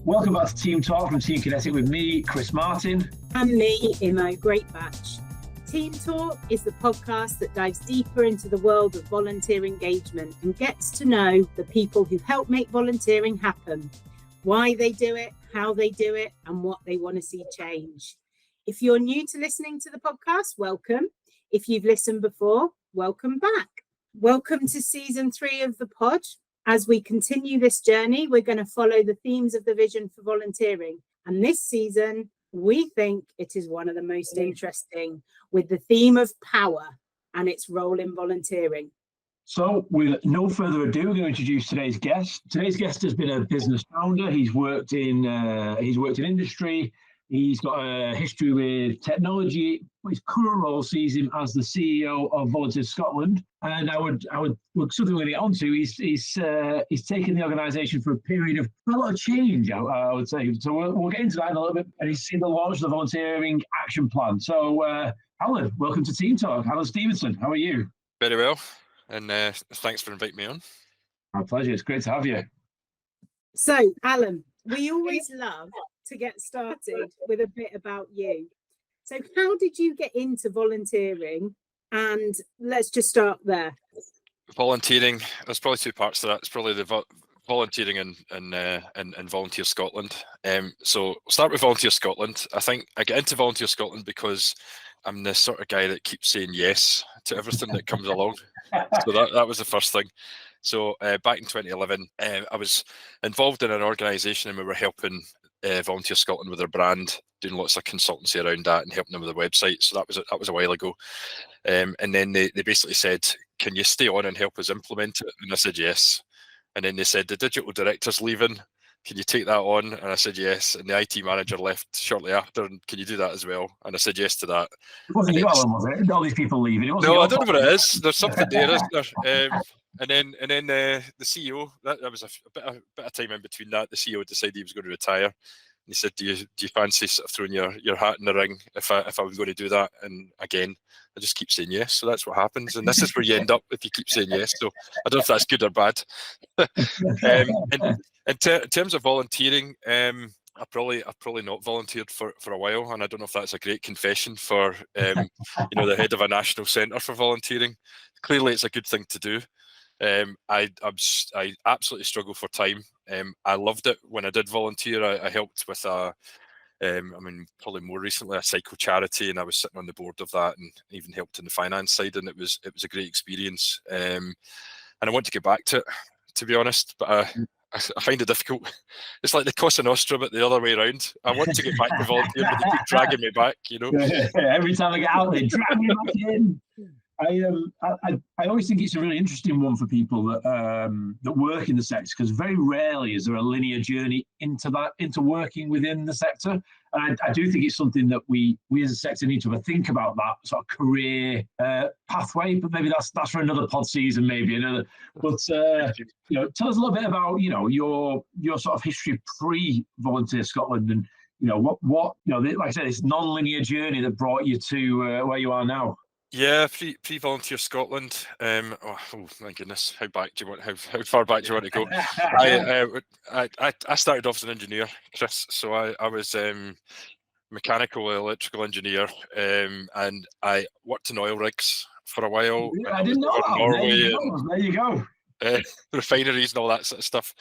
Welcome back to TeamTalk from TeamKinetic with me, Chris Martin. And me, Imo, great batch. TeamTalk is the podcast that dives deeper into the world of volunteer engagement and gets to know the people who help make volunteering happen, why they do it, how they do it, and what they want to see change. If you're new to listening to the podcast, welcome. If you've listened before, welcome back. Welcome to season 3 of the pod. As we continue this journey, we're going to follow the themes of the vision for volunteering. And this season, we think it is one of the most interesting, with the theme of power and its role in volunteering. So with no further ado, we're going to introduce today's guest. Today's guest has been a business founder. He's worked in industry. He's got a history with technology. His current role sees him as the CEO of Volunteers Scotland. And something we're going to get onto. He's taken the organisation for a period of a lot of change, I would say. So we'll get into that in a little bit. And he's seen the launch of the volunteering action plan. So Alan, welcome to TeamTalk. Alan Stevenson, how are you? Very well, and thanks for inviting me on. My pleasure. It's great to have you. So, Alan, we always love to get started with a bit about you. So how did you get into volunteering? And let's just start there. Volunteering, there's probably 2 parts to that. It's probably the volunteering and Volunteer Scotland. So we'll start with Volunteer Scotland. I think I get into Volunteer Scotland because I'm the sort of guy that keeps saying yes to everything that comes along. So that was the first thing. So back in 2011, I was involved in an organisation and we were helping Volunteer Scotland with their brand, doing lots of consultancy around that and helping them with their website. So that was a while ago. And then they basically said, can you stay on and help us implement it? And I said yes. And then they said, the digital director's leaving. Can you take that on? And I said yes. And the IT manager left shortly after. And can you do that as well? And I said yes to that. It wasn't you, Alan, was it? All these people leaving. No, I don't know what it is. There's something there, isn't there? And then the CEO, that was a bit of time in between that. The CEO decided he was going to retire. And he said, do you fancy sort of throwing your hat in the ring if I was going to do that? And again, I just keep saying yes. So that's what happens. And this is where you end up if you keep saying yes. So I don't know if that's good or bad. In terms of volunteering, I've probably not volunteered for a while, and I don't know if that's a great confession for the head of a national centre for volunteering. Clearly, it's a good thing to do. I absolutely struggle for time. I loved it when I did volunteer. I helped with probably more recently a cycle charity, and I was sitting on the board of that, and even helped in the finance side, and it was a great experience. And I want to get back to it, to be honest, but I find it difficult. It's like the Cosa Nostra, but the other way around. I want to get back to volunteer, but they keep dragging me back, Every time I get out, they drag me back in. I always think it's a really interesting one for people that work in the sector, because very rarely is there a linear journey into working within the sector. And I do think it's something that we as a sector need to think about, that sort of career pathway. But maybe that's for another pod season, maybe another. But tell us a little bit about your sort of history pre-Volunteer Scotland, and what like I said, this non-linear journey that brought you to where you are now. Yeah, pre-Volunteer Scotland. Oh my goodness, how far back do you want to go? I started off as an engineer, Chris. So I was mechanical electrical engineer, and I worked in oil rigs for a while. I didn't know that. Norway, there you go. Refineries and all that sort of stuff.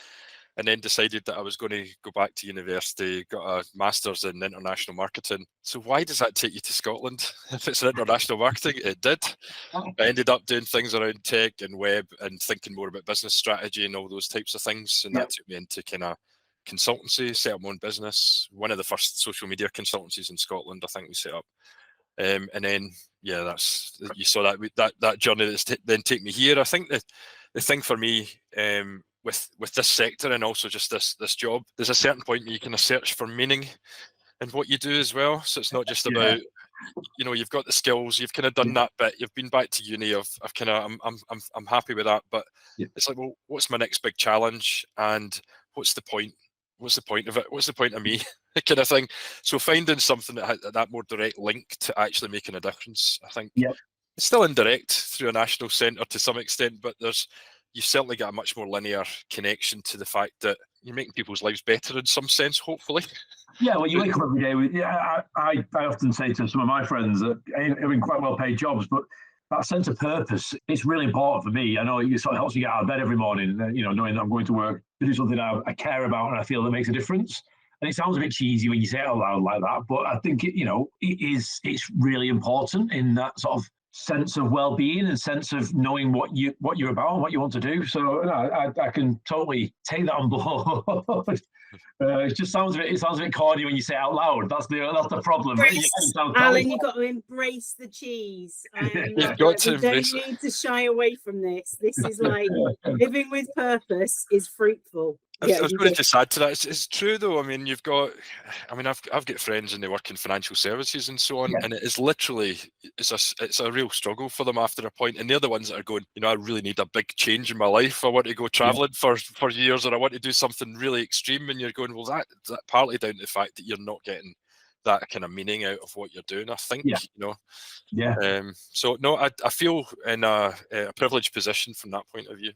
And then decided that I was going to go back to university, got a master's in international marketing. So why does that take you to Scotland? If it's in international marketing, it did. I ended up doing things around tech and web and thinking more about business strategy and all those types of things. And that took me into kind of consultancy, set up my own business. One of the first social media consultancies in Scotland, I think we set up. And then, you saw that journey that's then take me here. I think that the thing for me, with this sector and also just this job, there's a certain point where you kind of search for meaning in what you do as well. So it's not just about, you've got the skills, you've kind of done that bit, you've been back to uni, I'm happy with that, but it's like, well, what's my next big challenge, and what's the point? What's the point of it? What's the point of me? Kind of thing. So finding something that had that more direct link to actually making a difference, I think. It's still indirect through a national centre to some extent, but there's you certainly get a much more linear connection to the fact that you're making people's lives better in some sense, hopefully. Yeah, well, you wake up every day with, I often say to some of my friends that are in quite well-paid jobs, but that sense of purpose, it's really important for me. I know it sort of helps me get out of bed every morning, knowing that I'm going to work to do something I care about and I feel that makes a difference. And it sounds a bit cheesy when you say it out loud like that, but I think it's really important in that sort of sense of well-being and sense of knowing what you're about and what you want to do. So I can totally take that on board. It sounds a bit corny when you say it out loud. That's the problem. Alan, you've got to embrace the cheese. You've got to embrace it. You don't need to shy away from this. This is like living with purpose is fruitful. I was going to just add to that. It's true though. I mean, I've got friends and they work in financial services and so on, and it is literally it's a real struggle for them after a point. And they're the ones that are going, I really need a big change in my life. I want to go traveling for years, or I want to do something really extreme. And you're going, well, that partly down to the fact that you're not getting that kind of meaning out of what you're doing. I think, So no, I feel in a privileged position from that point of view.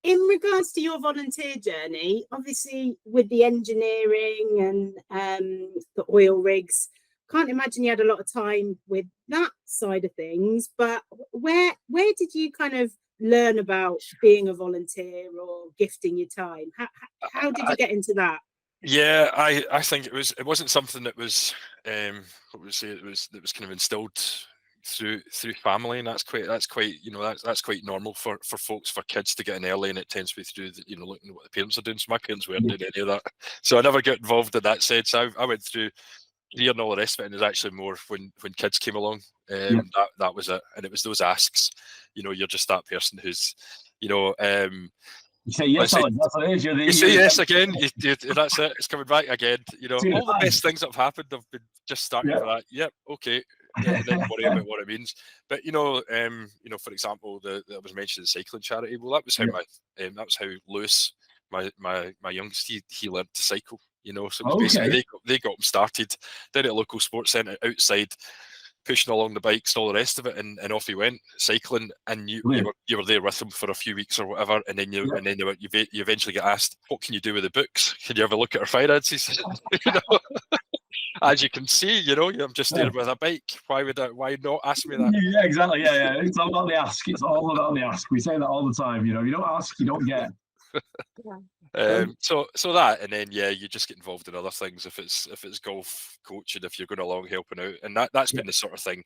In regards to your volunteer journey, obviously with the engineering and the oil rigs, can't imagine you had a lot of time with that side of things, but where did you kind of learn about being a volunteer or gifting your time? How did you get into that? Yeah, I think it wasn't something that was that was kind of instilled through family, and that's quite that's quite normal for folks, for kids to get in early, and it tends to be through looking at what the parents are doing. So my parents weren't doing any of that, so I never got involved in that sense. I went through career and all the rest of it, and it was actually more when kids came along. That was it, and it was those asks. You're just that person who's you say yes, Alan, that's what it is. You say yes again. That's it. It's coming back again. All the best things that have happened have been just starting for that. Yep, okay. And then worry about what it means. But for example, that was mentioned the cycling charity. Well, that was how Lewis, my youngest, he learned to cycle. So basically they got him started down at a local sports centre outside, pushing along the bikes and all the rest of it, and off he went cycling. And you were there with him for a few weeks or whatever, and then you eventually get asked, what can you do with the books? Can you have a look at our finances? As you can see, I'm just there with a bike. Why not ask me that? Yeah, exactly. Yeah. It's all about the ask. It's all about the ask. We say that all the time. You don't ask, you don't get. So that, and then you just get involved in other things. If it's golf coaching, if you're going along helping out, and that's been the sort of thing.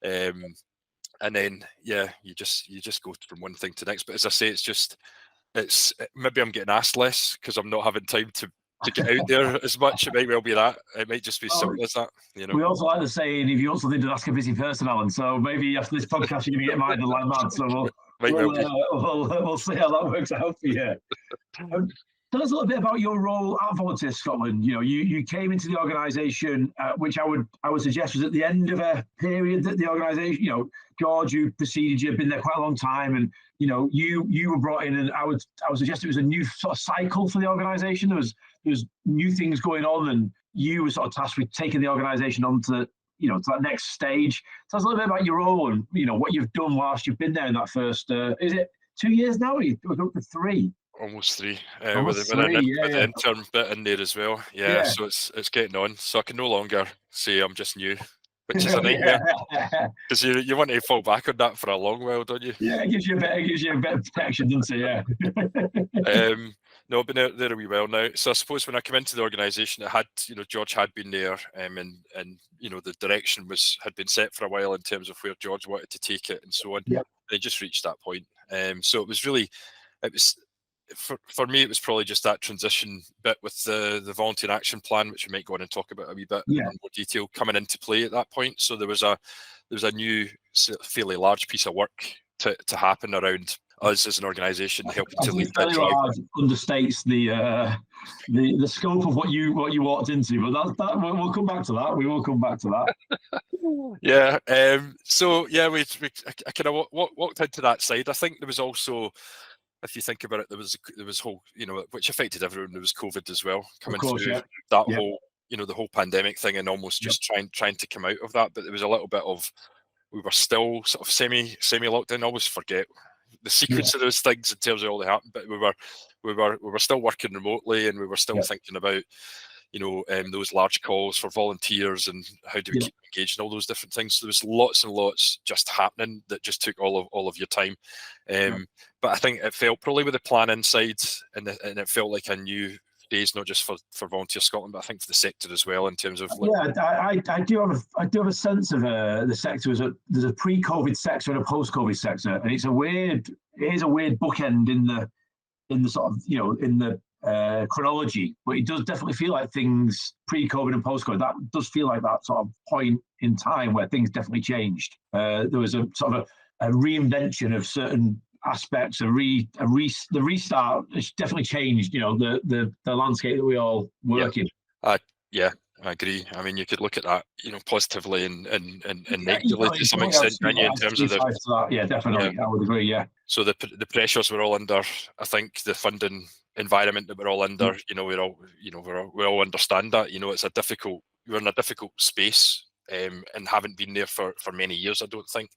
And then you just go from one thing to the next. But as I say, it's maybe I'm getting asked less because I'm not having time to get out there as much. It might well be that. It might just be simple as that. We also like the saying, if you also need to ask a busy person, Alan. So maybe after this podcast, you're going to get minded like mad. So we'll see how that works out for you. Tell us a little bit about your role at Volunteer Scotland. You came into the organisation, which I would suggest was at the end of a period that the organisation. George, who preceded you, had been there quite a long time, and you were brought in, and I would suggest it was a new sort of cycle for the organisation. There was new things going on, and you were sort of tasked with taking the organisation on to that next stage. Tell us a little bit about your role and what you've done whilst you've been there in that first. Is it 2 years now? We're going for 3. Almost 3. With an intern bit in there as well. Yeah. So it's getting on. So I can no longer say I'm just new, which is a nightmare, because you want to fall back on that for a long while, don't you? Yeah, it gives you a bit of protection, doesn't it? Yeah. No, I've been there a wee while now. So I suppose when I came into the organisation, it had, George had been there, and the direction had been set for a while in terms of where George wanted to take it and so on. Yep. They just reached that point. So for me, it was probably just that transition bit with the volunteer action plan, which we might go on and talk about a wee bit in more detail, coming into play at that point. So there was a new, fairly large piece of work to happen around us as an organisation, helping to lead that drive. Understates the scope of what you walked into, but that we'll come back to that. We will come back to that. So I kind of walked into that side. I think there was also, if you think about it, there was whole, which affected everyone. There was COVID as well coming through that whole, the whole pandemic thing, and almost just trying to come out of that. But there was a little bit of, we were still sort of semi locked in. I always forget, the sequence of those things in terms of all that happened, but we were still working remotely, and we were still thinking about, you know, those large calls for volunteers and how do we keep them engaged and all those different things. So there was lots and lots just happening that just took all of your time. But I think it felt probably with the planning side, and it felt like a new days, not just for Volunteer Scotland, but I think for the sector as well, in terms of I do have a sense of the sector there's a pre-COVID sector and a post-COVID sector, and it is a weird bookend in the sort of, you know, in the chronology, but it does definitely feel like things pre-COVID and post-COVID, that does feel like that sort of point in time where things definitely changed. There was a sort of a reinvention of certain aspects, the restart has definitely changed, you know, the landscape that we all work in. Yeah, I agree. I mean, you could look at that, you know, positively and negatively to some extent, can you, in terms of definitely. I would agree. Yeah. So the pressures we're all under, I think the funding environment that we're all under, you know, we all understand that. You know, we're in a difficult space, and haven't been there for many years, I don't think.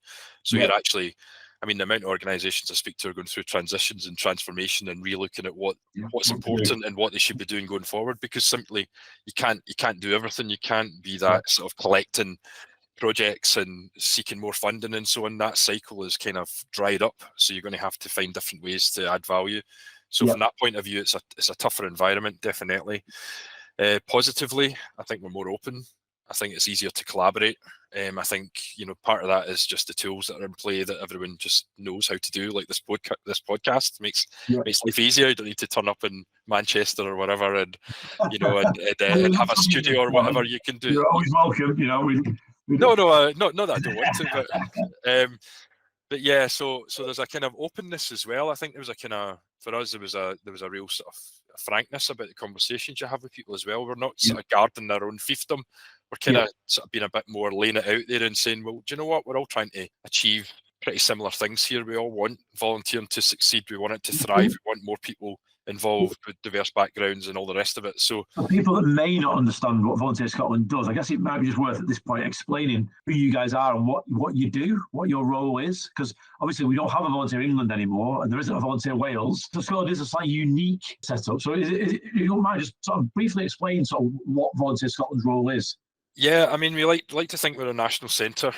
So you're actually, I mean, the amount of organisations I speak to are going through transitions and transformation and re-looking at what's important and what they should be doing going forward, because simply you can't do everything. You can't be that sort of collecting projects and seeking more funding and so on. That cycle is kind of dried up, so you're going to have to find different ways to add value. So from that point of view, it's a tougher environment, definitely. Positively, I think we're more open. I think it's easier to collaborate. I think, you know, part of that is just the tools that are in play that everyone just knows how to do. Like this podcast makes life easier. You don't need to turn up in Manchester or whatever, and you know, and have a studio or whatever. You can do. You're always welcome. You know, not that I don't want to, but yeah. So there's a kind of openness as well. I think there was a kind of, for us, there was a real sort of frankness about the conversations you have with people as well. We're not sort of guarding our own fiefdom. We're kind of sort of being a bit more laying it out there and saying, well, do you know what? We're all trying to achieve pretty similar things here. We all want volunteering to succeed. We want it to thrive. We want more people involved with diverse backgrounds and all the rest of it. So for people that may not understand what Volunteer Scotland does, I guess it might be just worth at this point explaining who you guys are and what you do, what your role is, because obviously we don't have a Volunteer England anymore, and there isn't a Volunteer Wales. So Scotland is a slightly unique setup. So if you don't mind just sort of briefly explain sort of what Volunteer Scotland's role is. Yeah, I mean, we like to think we're a national centre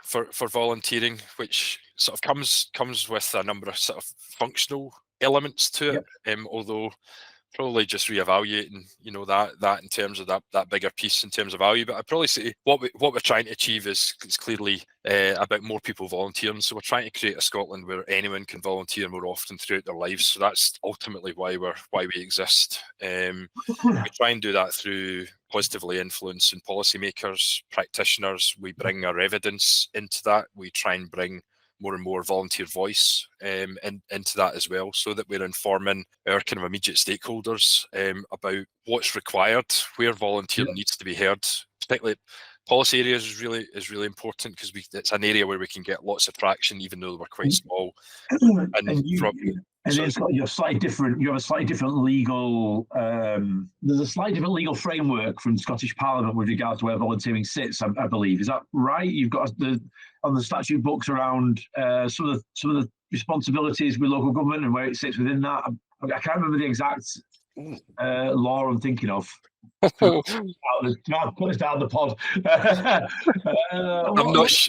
for volunteering, which sort of comes with a number of sort of functional elements to it. Although probably just reevaluating, you know, that in terms of that bigger piece in terms of value. But I'd probably say what we're trying to achieve is clearly about more people volunteering. So we're trying to create a Scotland where anyone can volunteer more often throughout their lives. So that's ultimately why we exist. We try and do that through positively influencing policymakers, practitioners. We bring our evidence into that. We try and bring more and more volunteer voice into that as well, so that we're informing our kind of immediate stakeholders about what's required, where volunteering needs to be heard. Particularly policy areas is really important, because it's an area where we can get lots of traction, even though we're quite small. And it's got you have a slightly different legal. There's a slightly different legal framework from the Scottish Parliament with regards to where volunteering sits. I believe, is that right? You've got on the statute books around some of the responsibilities with local government and where it sits within that. I can't remember the exact law I'm thinking of. Put us down the pod.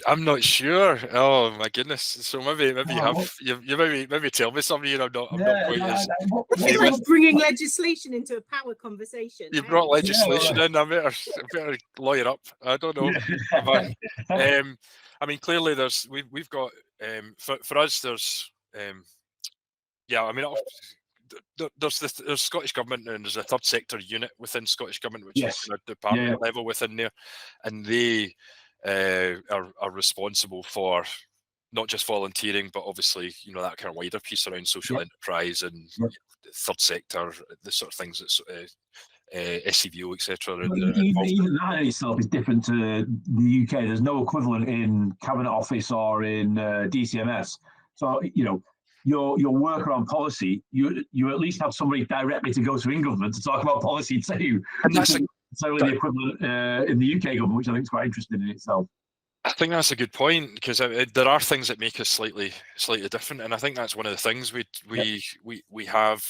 I'm not sure. Oh my goodness! So maybe you maybe tell me something. I'm not quite as. It's like bringing legislation into a power conversation. You brought legislation in. I better lawyer up. I don't know. I mean, clearly we've got for us there's I mean. There's Scottish Government, and there's a third sector unit within Scottish Government, which is at department level within there, and they are responsible for not just volunteering, but obviously, you know, that kind of wider piece around social enterprise and third sector, the sort of things that's SCVO, etc. Even that in itself is different to the UK. There's no equivalent in Cabinet Office or in DCMS. So, you know, your work around policy, you at least have somebody directly to go to in government to talk about policy too. And that's necessarily the equivalent in the UK government, which I think is quite interesting in itself. I think that's a good point, because there are things that make us slightly different, and I think that's one of the things we have.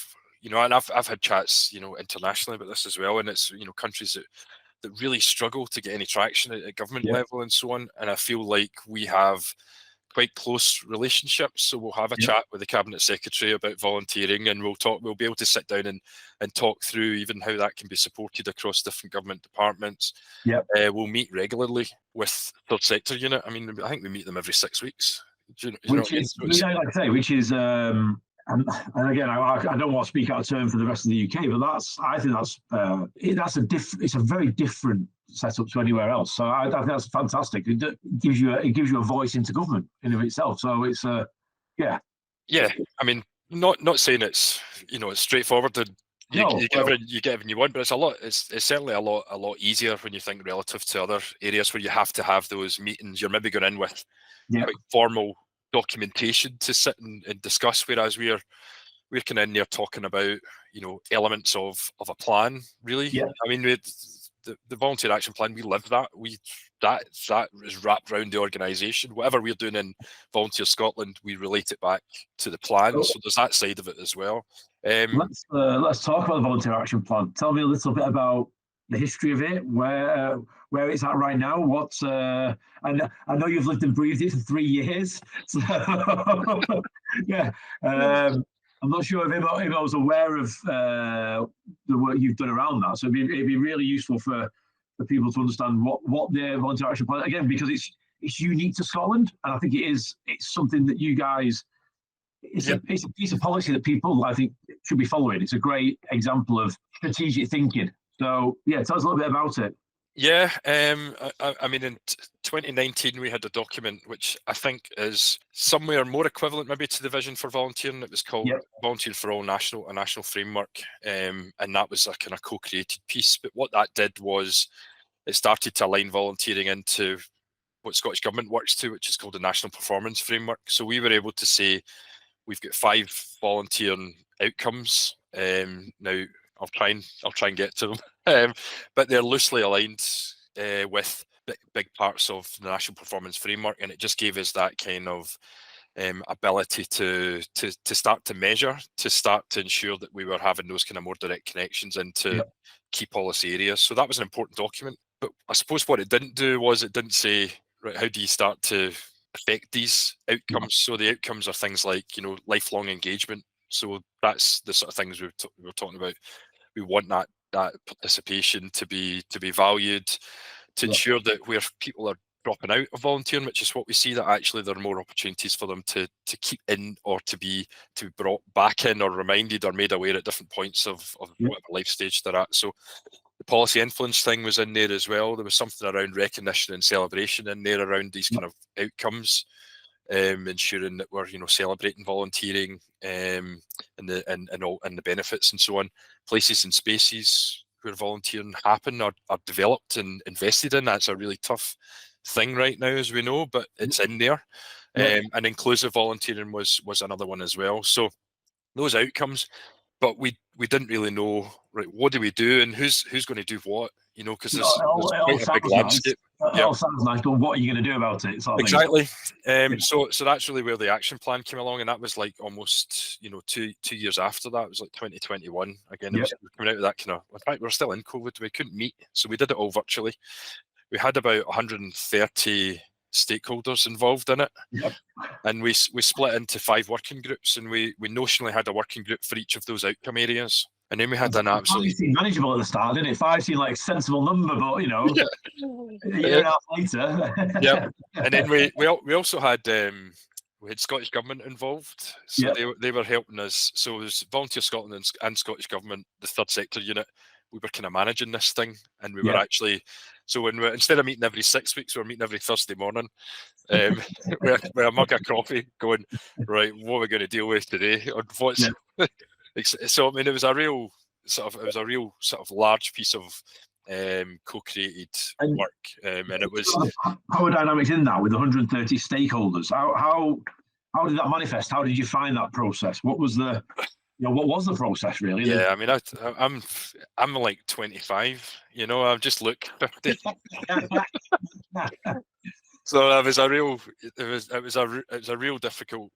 And I've had chats, internationally about this as well, and it's countries that really struggle to get any traction at government level and so on. And I feel like we have quite close relationships. So we'll have a chat with the Cabinet Secretary about volunteering, and we'll be able to sit down and talk through even how that can be supported across different government departments. We'll meet regularly with third sector unit. I mean, I think we meet them every 6 weeks. Which is, like I say, and again, I don't want to speak out of turn for the rest of the UK, but I think it's a very different setup to anywhere else. So I think that's fantastic. It gives you a voice into government in of itself. So it's yeah. I mean, not saying it's it's straightforward and you get everything you want, but it's a lot. It's certainly a lot easier when you think relative to other areas where you have to have those meetings. You're maybe going in with quite formal documentation to sit and discuss, whereas we're kind of in there talking about elements of a plan, really. I mean, the volunteer action plan, we live that. That is wrapped around the organisation. Whatever we're doing in Volunteer Scotland, we relate it back to the plan. So there's that side of it as well. Let's talk about the volunteer action plan. Tell me a little bit about the history of it, where it's at right now. And I know you've lived and breathed it for 3 years. So I'm not sure if I was aware of the work you've done around that. So it'd be really useful for people to understand what the volunteer action plan, again, because it's unique to Scotland, and I think it's something that you guys. It's a piece of policy that people, I think, should be following. It's a great example of strategic thinking. So, tell us a little bit about it. I mean, in 2019, we had a document which I think is somewhere more equivalent maybe to the vision for volunteering. It was called Volunteering for All, a national framework, and that was a kind of co-created piece. But what that did was it started to align volunteering into what Scottish Government works to, which is called the National Performance Framework. So we were able to say we've got 5 volunteering outcomes. Now I'll try and get to them, but they're loosely aligned with big parts of the National Performance Framework, and it just gave us that kind of ability to start to measure, to start to ensure that we were having those kind of more direct connections into key policy areas. So that was an important document. But I suppose what it didn't do was it didn't say, right, how do you start to affect these outcomes? So the outcomes are things like lifelong engagement. So that's the sort of things we were talking about. We want that participation to be valued, to ensure that where people are dropping out of volunteering, which is what we see, that actually there are more opportunities for them to keep in, or to be brought back in, or reminded or made aware at different points of whatever life stage they're at. So the policy influence thing was in there as well. There was something around recognition and celebration in there around these kind of outcomes, ensuring that we're celebrating volunteering and the benefits and so on. Places and spaces where volunteering happen are developed and invested in. That's a really tough thing right now, as we know, but it's in there. And inclusive volunteering was another one as well. So those outcomes, but we didn't really know, right, what do we do and who's going to do what, because there's quite a big landscape. It all sounds nice, but what are you going to do about it? Exactly. So that's really where the action plan came along, and that was like almost 2 years after that. It was like 2021. Again, it was coming out of that kind of. In fact, we're still in COVID. We couldn't meet, so we did it all virtually. We had about 130 stakeholders involved in it, and we split into 5 working groups, and we notionally had a working group for each of those outcome areas. And then we had an absolutely manageable at the start, didn't it? 5 seemed like a sensible number, but a year and a half later. And then we also had Scottish Government involved, so they were helping us. So it was Volunteer Scotland and Scottish Government, the third sector unit. We were kind of managing this thing, and we were actually. So instead of meeting every 6 weeks, we were meeting every Thursday morning, with a mug of coffee, going, right, what are we going to deal with today? Or what's so I mean, it was a real sort of large piece of co-created work, and it was power dynamics in that with 130 stakeholders. How did that manifest? How did you find that process? What was the process really? Yeah, I mean, I'm like 25. I've just looked 50. So it was a real difficult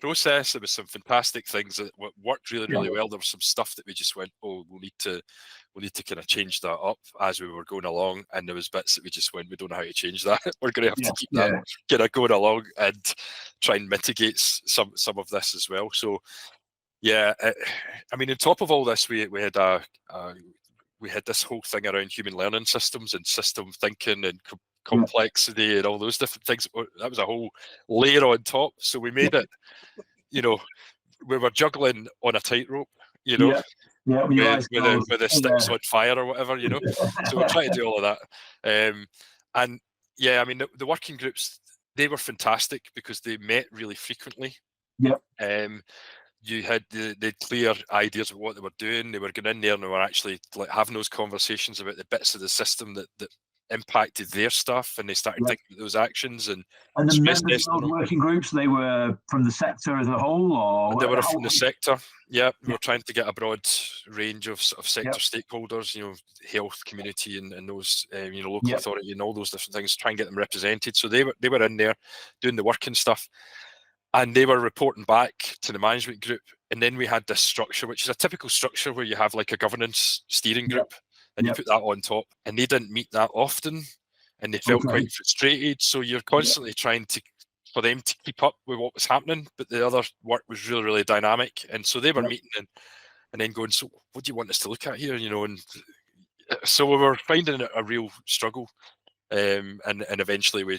process. There was some fantastic things that worked really well. There was some stuff that we just went, oh, we'll need to kind of change that up as we were going along, and there was bits that we just went, we don't know how to change that. We're going to have to keep that kind of going along and try and mitigate some of this as well. So yeah, I mean, on top of all this, we had this whole thing around human learning systems and system thinking and complexity and all those different things. That was a whole layer on top. So we made it, we were juggling on a tightrope, with the sticks on fire or whatever, So we're trying to do all of that. And yeah, I mean, the working groups, they were fantastic because they met really frequently. You had the clear ideas of what they were doing. They were going in there and they were actually like having those conversations about the bits of the system that impacted their stuff, and they started thinking about those actions. And the members of those working groups, they were from the sector as a whole, or they were from the sector. Yeah, we were trying to get a broad range of sector stakeholders, health, community, and those local authority and all those different things. Try and get them represented. So they were in there doing the working stuff. And they were reporting back to the management group. And then we had this structure, which is a typical structure where you have like a governance steering group and you put that on top. And they didn't meet that often and they felt quite frustrated. So you're constantly trying for them to keep up with what was happening. But the other work was really, really dynamic. And so they were meeting and then going, so what do you want us to look at here? And so we were finding it a real struggle. And eventually we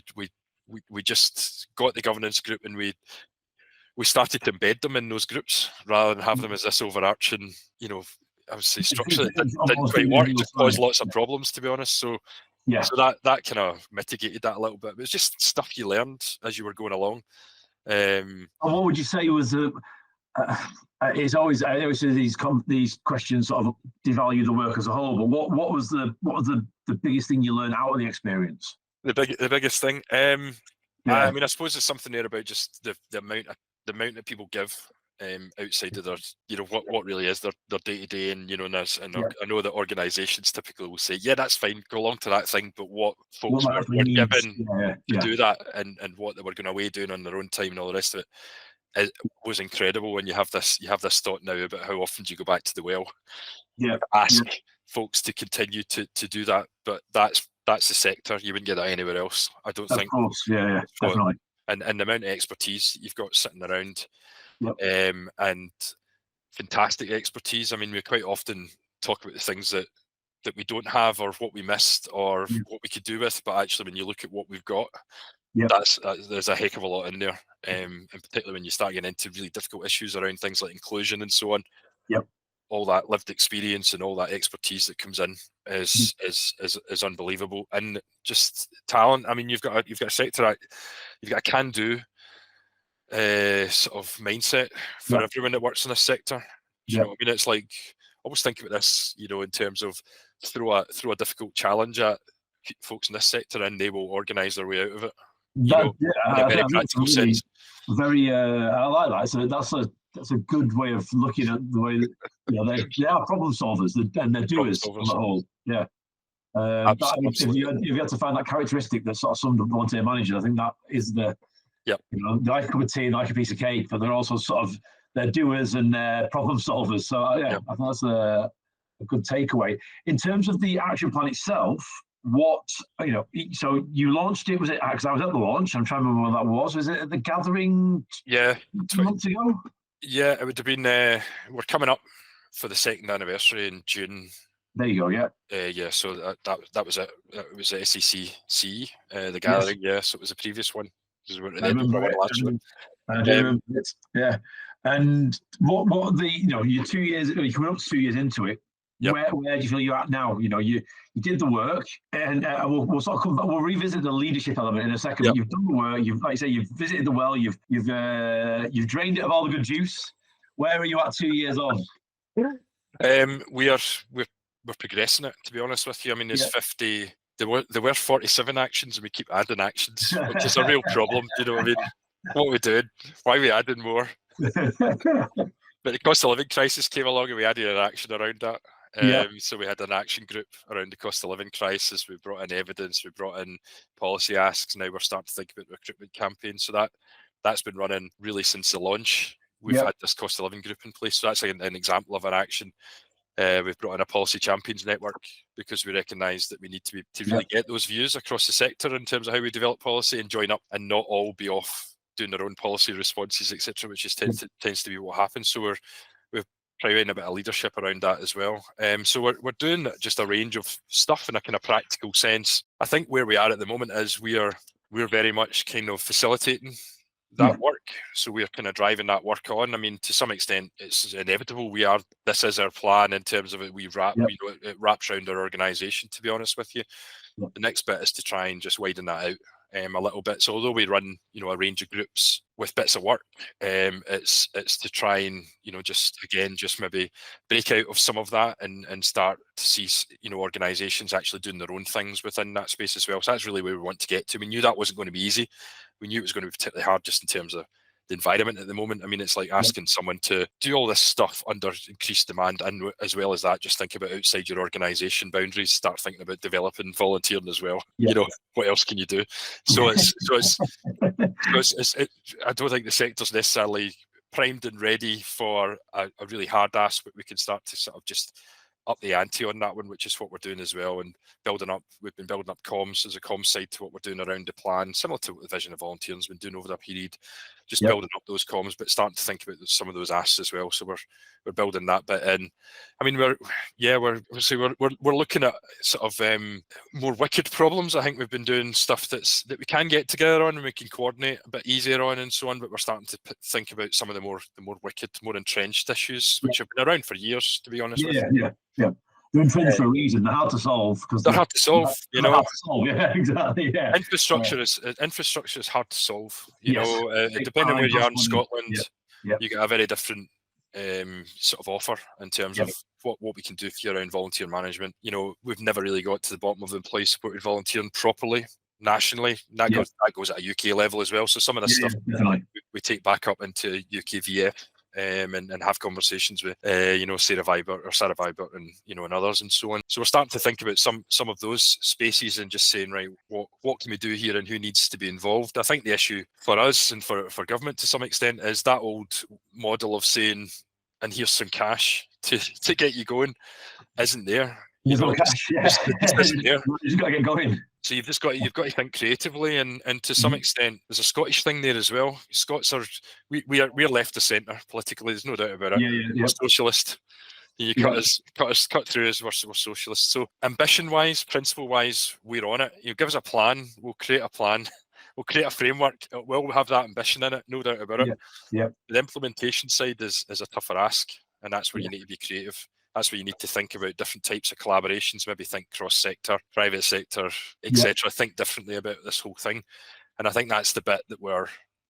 just got the governance group and we started to embed them in those groups rather than have them as this overarching, I would say structure that didn't quite work. It just caused lots of problems, to be honest. So that kind of mitigated that a little bit. But it's just stuff you learned as you were going along. And what would you say was it's always I always say these questions sort of devalue the work as a whole. But what was the biggest thing you learned out of the experience? The biggest thing, I mean, I suppose there's something there about just the amount that people give outside of their, what really is their day to day, and I know that organisations typically will say, yeah, that's fine, go along to that thing, but what folks were given to do that, and what they were going away doing on their own time and all the rest of it was incredible. When you have this thought now about how often do you go back to the well, ask folks to continue to do that, but that's the sector. You wouldn't get that anywhere else, I don't think. Of course, definitely. And the amount of expertise you've got sitting around, and fantastic expertise. I mean, we quite often talk about the things that we don't have, or what we missed, or what we could do with. But actually, when you look at what we've got, there's a heck of a lot in there. And particularly when you start getting into really difficult issues around things like inclusion and so on. All that lived experience and all that expertise that comes in is unbelievable. And just talent. I mean, you've got a sector, you've got a can-do sort of mindset for everyone that works in this sector. You know what I mean? It's like, always think about this, in terms of throw a difficult challenge at folks in this sector and they will organise their way out of it. In a very practical sense. I like that. So that's a good way of looking at the way that they are problem solvers and they're doers on the whole. If you had to find that characteristic that sort of summed up volunteer manager, I think that is the they like a cup of tea and like a piece of cake, but they're also sort of they're doers and problem solvers. So I think that's a good takeaway. In terms of the action plan itself, so you launched it, was it, because I was at the launch, I'm trying to remember when that was it at the gathering 2 months ago? Yeah, it would have been, we're coming up for the 2nd anniversary in June. There you go, so that was it. It was the SECC, the gathering, so it was the previous one. I remember it. And what you're 2 years, you're coming up to 2 years into it. Where do you feel you're at now? You did the work, and we'll sort of come back. We'll revisit the leadership element in a second. But you've done the work. You've visited the well. You've drained it of all the good juice. Where are you at 2 years on? We're progressing it. To be honest with you, I mean, there's 50. There were 47 actions, and we keep adding actions, which is a real problem. You know what I mean? What are we doing? Why are we adding more? But the cost of living crisis came along, and we added an action around that. So we had an action group around the cost of living crisis. We brought in evidence, we brought in policy asks. Now we're starting to think about recruitment campaigns. So that's been running really since the launch. We've had this cost of living group in place. So that's an example of an action. We've brought in a policy champions network because we recognise that we need to really get those views across the sector in terms of how we develop policy and join up and not all be off doing their own policy responses, etc., which just tends to be what happens. So we're providing a bit of leadership around that as well. So we're doing just a range of stuff in a kind of practical sense. I think where we are at the moment is we're very much kind of facilitating that work. So we're kind of driving that work on. I mean, to some extent, it's inevitable. This is our plan in terms of it. It wraps around our organisation, to be honest with you. The next bit is to try and just widen that out a little bit. So although we run, a range of groups with bits of work, it's to try and, just maybe break out of some of that and start to see, organisations actually doing their own things within that space as well. So that's really where we want to get to. We knew that wasn't going to be easy. We knew it was going to be particularly hard just in terms of the environment at the moment. I mean, it's like asking someone to do all this stuff under increased demand, and as well as that, just think about outside your organisation boundaries. Start thinking about developing volunteering as well. What else can you do? So I don't think the sector's necessarily primed and ready for a really hard ask, but we can start to sort of just up the ante on that one, which is what we're doing as well, and we've been building up comms as a comms side to what we're doing around the plan, similar to what the vision of volunteering has been doing over the period, just building up those comms, but starting to think about some of those asks as well. So we're building that bit in. I mean, we're looking at sort of more wicked problems. I think we've been doing stuff that we can get together on and we can coordinate a bit easier on and so on, but we're starting to think about some of the more wicked, more entrenched issues, which have been around for years, to be honest with you. Yeah. They're entrenched for a reason. They're hard to solve because they're hard to solve. They're hard to solve. Yeah, exactly. Yeah. Infrastructure is hard to solve. Depending where you are in Scotland, you get a very different sort of offer in terms of what we can do for you around volunteer management. We've never really got to the bottom of employee supported volunteering properly nationally. That goes at a UK level as well. So some of this stuff we take back up into UK VF. And have conversations with Sarah Vibert and and others and so on. So we're starting to think about some of those spaces and just saying, right, what can we do here and who needs to be involved? I think the issue for us and for government to some extent is that old model of saying, and here's some cash to get you going, isn't there. Just isn't there. You've got to get going. So you've got to think creatively, and to some extent, there's a Scottish thing there as well. Scots we're left of centre politically. There's no doubt about it. We're socialist. You cut through as we're socialists. So ambition-wise, principle-wise, we're on it. You give us a plan, we'll create a plan, we'll create a framework. We'll have that ambition in it, no doubt about it. The implementation side is a tougher ask, and that's where you need to be creative. That's where you need to think about different types of collaborations, maybe think cross-sector, private sector, etc. Think differently about this whole thing. And I think that's the bit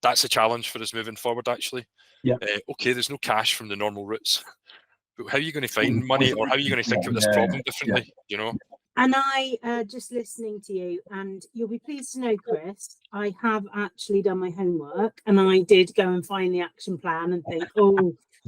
that's a challenge for us moving forward, actually. Okay, there's no cash from the normal routes, but how are you going to find money, or how are you going to think about this problem differently, And I, just listening to you, and you'll be pleased to know, Chris, I have actually done my homework, and I did go and find the action plan and think,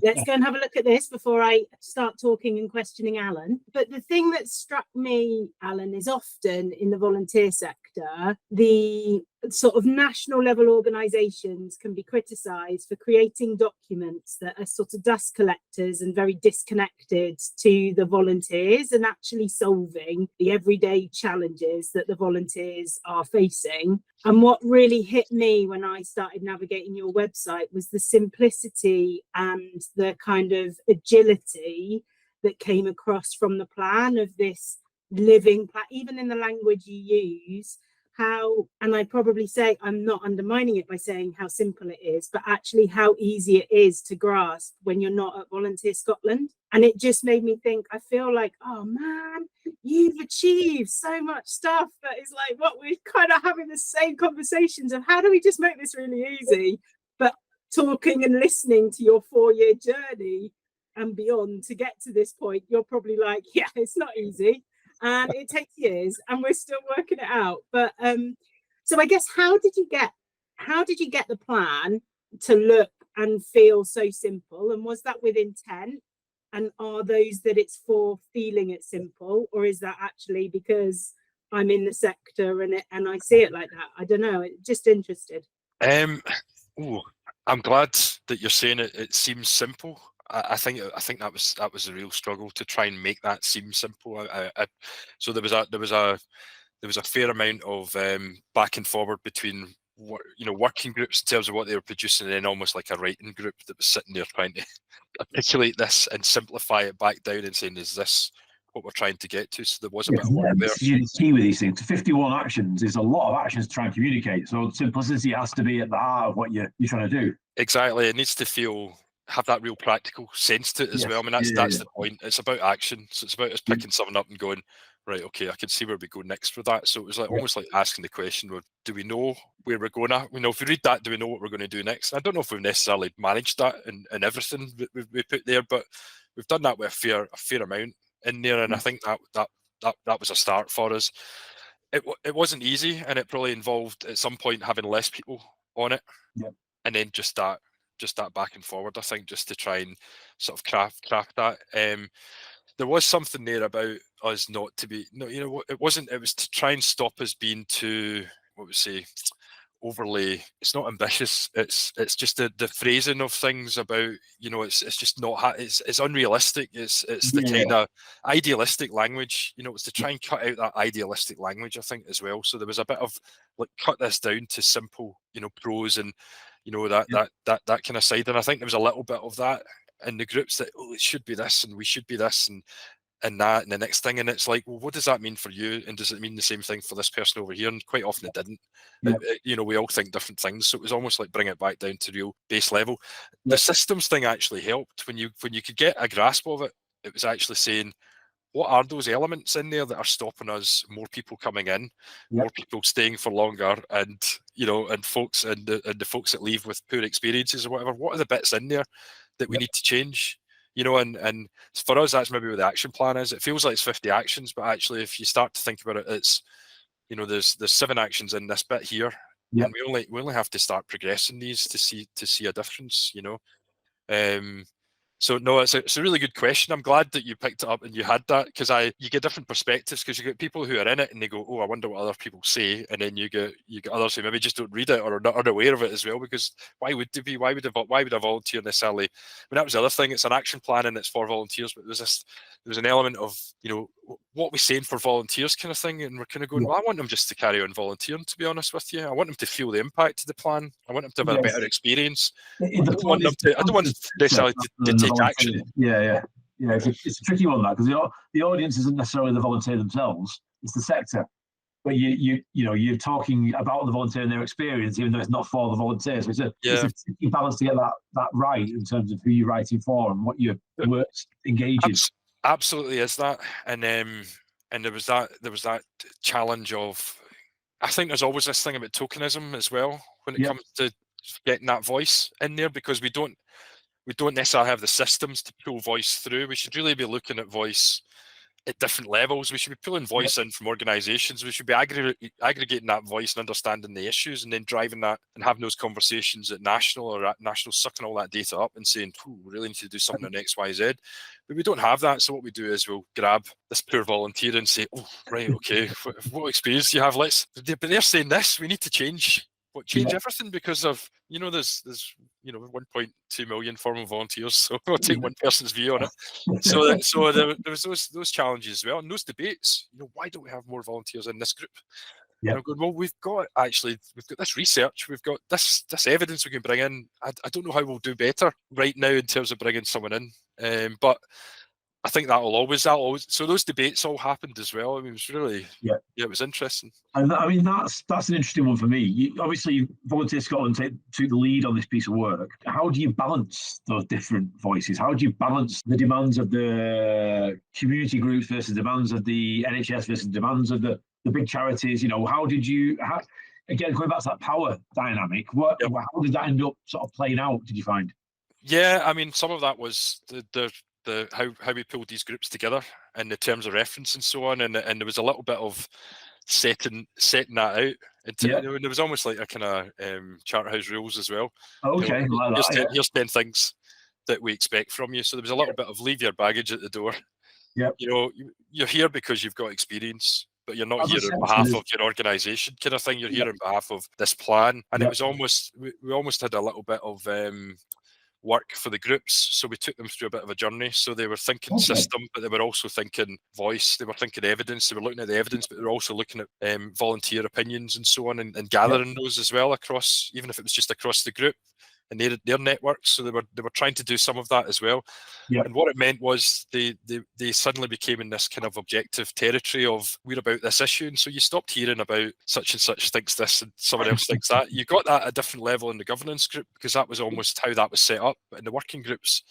let's go and have a look at this before I start talking and questioning Alan. But the thing that struck me, Alan, is often in the volunteer sector, the sort of national level organisations can be criticised for creating documents that are sort of dust collectors and very disconnected to the volunteers and actually solving the everyday challenges that the volunteers are facing. And what really hit me when I started navigating your website was the simplicity and the kind of agility that came across from the plan of this living plan, even in the language you use. And I probably say, I'm not undermining it by saying how simple it is, but actually how easy it is to grasp when you're not at Volunteer Scotland. And it just made me think, I feel like, oh man, you've achieved so much stuff that is like what we're kind of having the same conversations of how do we just make this really easy? But talking and listening to your 4-year journey and beyond to get to this point, you're probably like, yeah, it's not easy. And it takes years and we're still working it out. But so I guess how did you get the plan to look and feel so simple? And was that with intent? And are those that it's for feeling it's simple, or is that actually because I'm in the sector and I see it like that? I don't know. Just interested. I'm glad that you're saying it. It seems simple. I think that was a real struggle to try and make that seem simple. So there was a fair amount of back and forward between working groups in terms of what they were producing, and then almost like a writing group that was sitting there trying to articulate this and simplify it back down and saying, is this what we're trying to get to? So there was a bit of work there. The key with these things. 51 actions is a lot of actions to try and communicate. So simplicity has to be at the heart of what you're trying to do. Exactly. It needs to have that real practical sense to it as well. I mean, that's the point. It's about action. So it's about us picking something up and going, right, okay, I can see where we go next with that. So it was like almost like asking the question, well, do we know where we're going at? If we read that, do we know what we're going to do next? I don't know if we've necessarily managed that in everything we put there, but we've done that with a fair amount in there, and I think that was a start for us. It wasn't easy, and it probably involved at some point having less people on it, and then just that back and forward. I think just to try and sort of craft that. There was something there about us not to be, it wasn't. It was to try and stop us being too, what would we say, overly. It's not ambitious. It's just the phrasing of things about, it's just not. It's unrealistic. It's the kind of idealistic language. It's to try and cut out that idealistic language, I think, as well. So there was a bit of like cut this down to simple, prose and that kind of side. And I think there was a little bit of that in the groups that, it should be this and we should be this and that and the next thing. And it's like, well, what does that mean for you? And does it mean the same thing for this person over here? And quite often it didn't. We all think different things. So it was almost like bring it back down to real base level. The systems thing actually helped when you could get a grasp of it. It was actually saying, what are those elements in there that are stopping us, more people coming in, more people staying for longer, and and folks and the folks that leave with poor experiences or whatever? What are the bits in there that we need to change? And for us, that's maybe what the action plan is. It feels like it's 50 actions, but actually, if you start to think about it, it's there's 7 actions in this bit here, and we only have to start progressing these to see a difference. So no, it's a really good question. I'm glad that you picked it up and you had that, because you get different perspectives, because you get people who are in it and they go, oh, I wonder what other people say, and then you get others who maybe just don't read it or are not unaware of it as well. Because why would they be? Why would a volunteer necessarily? I mean, that was the other thing. It's an action plan and it's for volunteers, but there was an element of what we're saying for volunteers kind of thing, and we're kind of going, well, I want them just to carry on volunteering. To be honest with you, I want them to feel the impact of the plan. I want them to have a better experience. I don't want them necessarily to take action. It's a tricky one, that, because the audience isn't necessarily the volunteer themselves; it's the sector. But you're talking about the volunteer and their experience, even though it's not for the volunteers. So it's a tricky balance to get that right in terms of who you're writing for and what your work engages. Absolutely is that, and there was that challenge of, I think there's always this thing about tokenism as well when it comes to getting that voice in there, because we don't necessarily have the systems to pull voice through. We should really be looking at voice at different levels. We should be pulling voice in from organisations. We should be aggregating that voice and understanding the issues, and then driving that and having those conversations at national, sucking all that data up and saying, we really need to do something on X, Y, Z. But we don't have that. So what we do is we'll grab this poor volunteer and say, oh, right, okay, what experience do you have? But they're saying this, we need to change. Change everything, because of there's 1.2 million formal volunteers, so we'll take one person's view on it. So there was those challenges as well, and those debates. Why don't we have more volunteers in this group? I'm going, well, we've got this research, we've got this evidence we can bring in. I don't know how we'll do better right now in terms of bringing someone in, but I think that'll always. So those debates all happened as well. I mean, it was really, it was interesting. And I mean, that's an interesting one for me. Obviously, Volunteer Scotland took the lead on this piece of work. How do you balance those different voices? How do you balance the demands of the community groups versus demands of the NHS versus demands of the big charities? How did you? Again, going back to that power dynamic, how did that end up sort of playing out? Did you find? Yeah, I mean, some of that was how we pulled these groups together and the terms of reference and so on, and there was a little bit of setting that out. And there was almost like a kind of Charterhouse rules as well. Okay, here's 10 things. that we expect from you. So there was a little bit of leave your baggage at the door. Yep. You know, you're here because you've got experience, but you're not As I here said, on behalf of your organisation kind of thing. You're here on behalf of this plan. And it was almost, we almost had a little bit of work for the groups. So we took them through a bit of a journey. So they were thinking system, but they were also thinking voice. They were thinking evidence. They were looking at the evidence, but they were also looking at volunteer opinions and so on, and gathering those as well across, even if it was just across the group and their networks. So they were trying to do some of that as well. And what it meant was they suddenly became in this kind of objective territory of, we're about this issue. And so you stopped hearing about such and such thinks this and someone else thinks that. You got that at a different level in the governance group, because that was almost how that was set up. But in the working groups,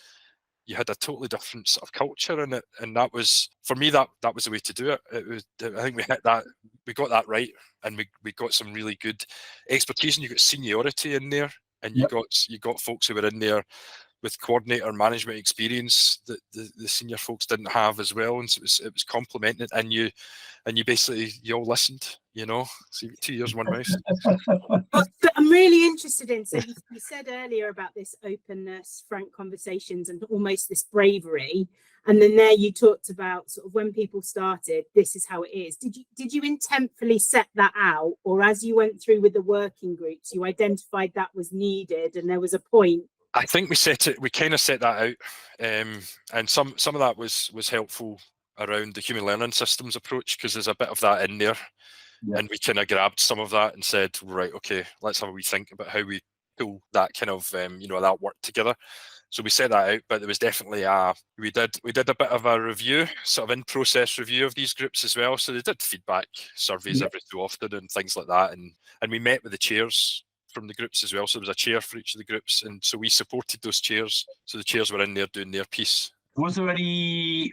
you had a totally different sort of culture in it. And that was, for me, that was the way to do it. I think we hit that, we got that right. And we got some really good expertise, and you got seniority in there. And you got folks who were in there with coordinator management experience that the senior folks didn't have as well, and so it was complemented. And you basically, you all listened. You know, so 2 years, 1 mouth. I'm really interested in. So you said earlier about this openness, frank conversations, and almost this bravery. And then there you talked about sort of when people started, this is how it is. Did you intentfully set that out, or as you went through with the working groups, you identified that was needed and there was a point? I think we kind of set that out, and some of that was helpful around the human learning systems approach, because there's a bit of that in there, and we kind of grabbed some of that and said, right, okay, let's have a wee think about how we pull that kind of that work together. So we set that out, but there was definitely we did a bit of a review, sort of in-process review of these groups as well. So they did feedback surveys every so often and things like that, and we met with the chairs from the groups as well. So there was a chair for each of the groups, and so we supported those chairs. So the chairs were in there doing their piece. Was there any,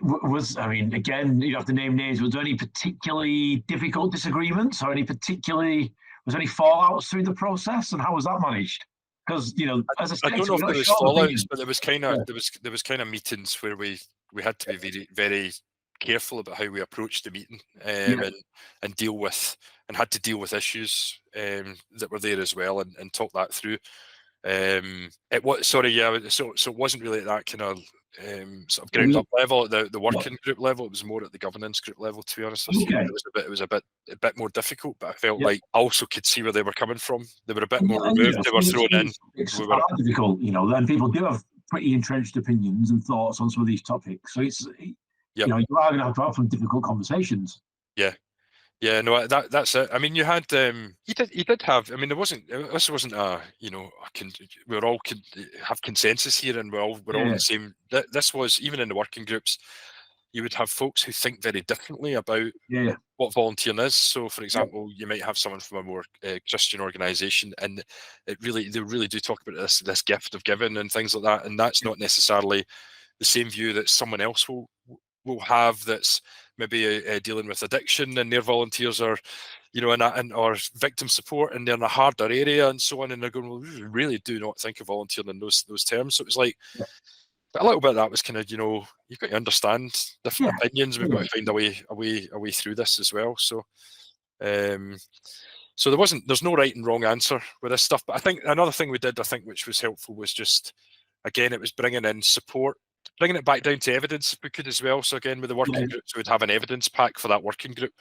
I mean, again, you have to name names, was there any particularly difficult disagreements, or was there any fallouts through the process, and how was that managed? Because, as I don't know if there was fallouts, but there was kind of there was kind of meetings where we had to be very, very careful about how we approached the meeting, and deal with, and had to deal with issues that were there as well, and talk that through. So it wasn't really at that kind of sort of ground up level, at the working group level. It was more at the governance group level, to be honest with you. It was a bit more difficult, but I felt like I also could see where they were coming from. They were a bit more removed. They were thrown in. It's difficult, and people do have pretty entrenched opinions and thoughts on some of these topics. So it's you are going to have some difficult conversations. Yeah, no, that's it. I mean, you had you did have. I mean, this wasn't a we were all have consensus here, and we're all the same. This was, even in the working groups, you would have folks who think very differently about what volunteering is. So, for example, you might have someone from a more Christian organisation, and they really do talk about this gift of giving and things like that, and that's not necessarily the same view that someone else will have, that's maybe dealing with addiction, and their volunteers are, or victim support, and they're in a harder area and so on, and they're going, well, we really do not think of volunteering in those terms. So it was like a little bit of that was kind of, you've got to understand different opinions. We've got to find a way through this as well. So so there's no right and wrong answer with this stuff. But I think another thing we did, which was helpful, was just, again, it was bringing in support, bringing it back down to evidence if we could as well. So again, with the working groups, we would have an evidence pack for that working group.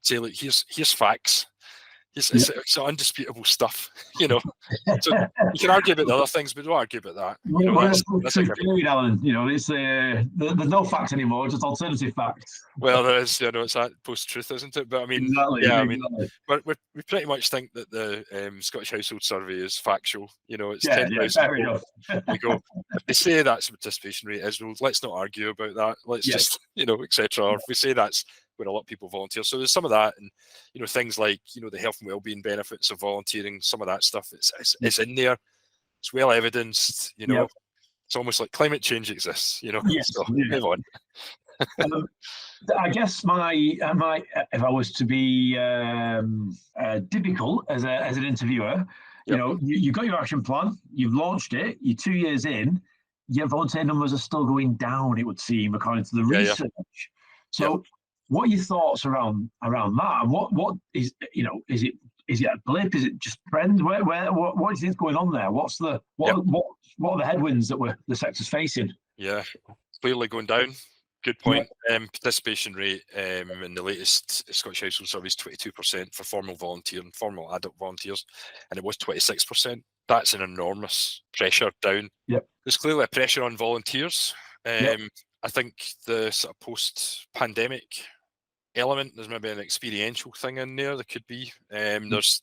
Say, look, here's facts. It's undisputable stuff, So you can argue about the other things, but don't argue about that. That's Alan. There's no facts anymore, just alternative facts. Well, there is, it's that post-truth, isn't it? But I mean, we pretty much think that the Scottish Household Survey is factual. It's 10,000. We go, if they say that's what participation rate is, well, let's not argue about that. Let's just, etc. Or if we say that's where a lot of people volunteer. So there's some of that, and things like the health and well-being benefits of volunteering. Some of that stuff it's in there. It's well evidenced. It's almost like climate change exists. So move on. I guess my if I was to be difficult as an interviewer, you got your action plan, you've launched it, you're 2 years in, your volunteer numbers are still going down, it would seem, according to the research. So what are your thoughts around that? And what is, is Is it a blip? Is it just trend? What do you think is going on there? What are the headwinds that the sector's facing? Yeah, clearly going down. Good point. Participation rate in the latest Scottish Household Survey is 22% for formal adult volunteers, and it was 26%. That's an enormous pressure down. There's clearly a pressure on volunteers. I think the sort of post-pandemic element, there's maybe an experiential thing in there. There could be. There's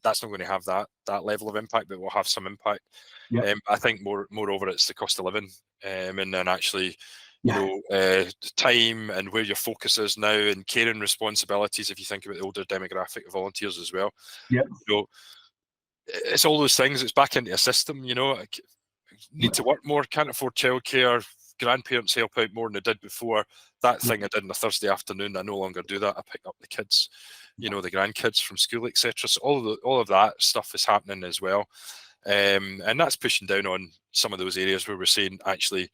that's not going to have that level of impact, but will have some impact. I think moreover, it's the cost of living, and then actually, time and where your focus is now, and caring responsibilities. If you think about the older demographic of volunteers as well, it's all those things. It's back into a system. Need to work more, can't afford childcare. Grandparents help out more than they did before. That thing I did on a Thursday afternoon, I no longer do that. I pick up the kids, the grandkids from school, etc. So all of that stuff is happening as well, and that's pushing down on some of those areas where we're saying actually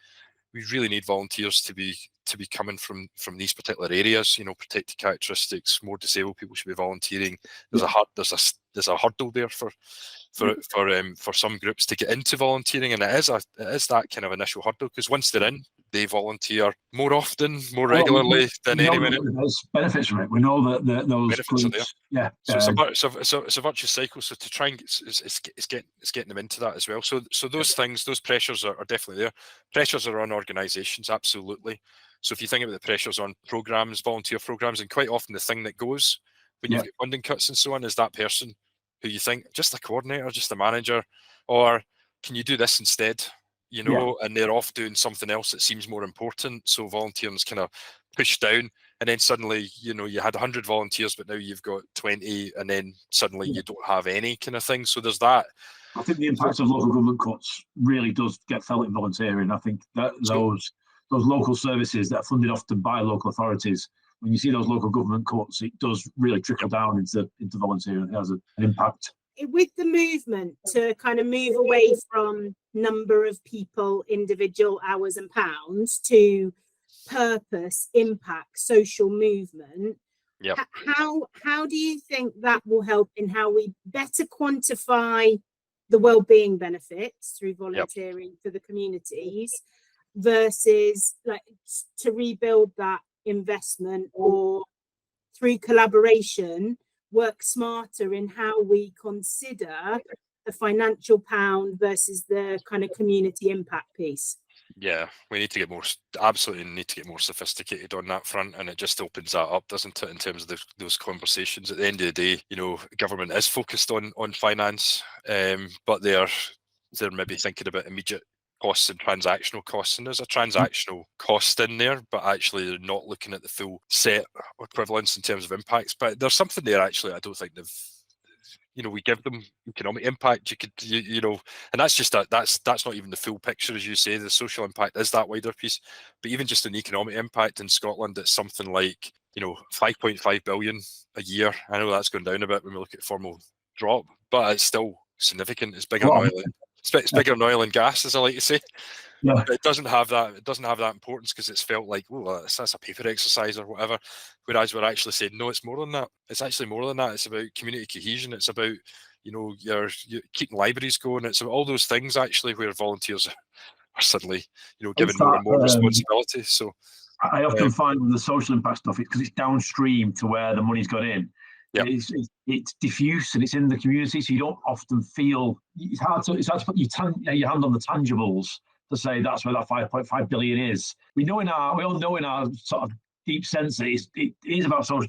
we really need volunteers to be coming from these particular areas. Protected characteristics, more disabled people should be volunteering. There's a hurdle there for some groups to get into volunteering, and it is that kind of initial hurdle, because once they're in, they volunteer more often, more regularly than anyone. There's benefits from it. We know that those benefits groups, are there. So it's a virtuous cycle. So to try and it's getting them into that as well. So those things, those pressures are definitely there. Pressures are on organisations, absolutely. So if you think about the pressures on programs, volunteer programs, and quite often the thing that goes when you've got funding cuts and so on is that person who you think, just a coordinator, just a manager, or can you do this instead? And they're off doing something else that seems more important. So volunteering's kind of pushed down, and then suddenly, you had 100 volunteers, but now you've got 20, and then suddenly you don't have any kind of thing. So there's that. I think the impact of local government cuts really does get felt in volunteering. I think that those local services that are funded often by local authorities, when you see those local government cuts, it does really trickle down into volunteering. It has an impact. With the movement to kind of move away from number of people, individual hours and pounds, to purpose, impact, social movement, how do you think that will help in how we better quantify the well-being benefits through volunteering for the communities versus to rebuild that investment, or through collaboration work smarter in how we consider the financial pound versus the kind of community impact piece? Yeah, we need to get more sophisticated on that front, and it just opens that up, doesn't it, in terms of those conversations. At the end of the day, government is focused on finance, but they're maybe thinking about immediate costs and transactional costs, and there's a transactional cost in there, but actually they're not looking at the full set or equivalence in terms of impacts. But there's something there actually I don't think they've, we give them economic impact. And that's just that's not even the full picture, as you say. The social impact is that wider piece, but even just an economic impact in Scotland, it's something like 5.5 billion a year. I know that's gone down a bit when we look at formal drop, but it's still significant. It's bigger than oil. It's bigger than oil and gas, as I like to say. But it doesn't have that. It doesn't have that importance because it's felt like, that's a paper exercise or whatever. Whereas we're actually saying, no, it's more than that. It's actually more than that. It's about community cohesion. It's about you're keeping libraries going. It's about all those things actually where volunteers are suddenly given more and more responsibility. So I often find with the social impact stuff, because it's downstream to where the money's got in. It's diffuse and it's in the community, so you don't often feel it's hard to put your hand on the tangibles to say that's where that 5.5 billion is. We all know in our sort of deep sense that it is about social,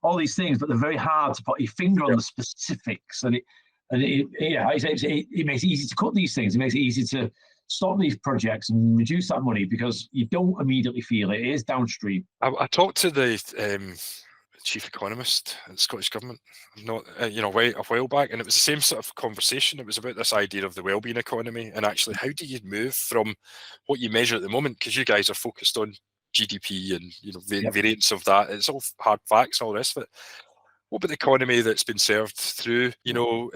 all these things, but they're very hard to put your finger on the specifics. And it makes it easy to cut these things. It makes it easy to stop these projects and reduce that money because you don't immediately feel it. It is downstream. I talked to the chief economist in the Scottish Government, a while back, and it was the same sort of conversation. It was about this idea of the wellbeing economy, and actually how do you move from what you measure at the moment, because you guys are focused on GDP and variants of that. It's all hard facts and all the rest of it. What about the economy that's been served through, informal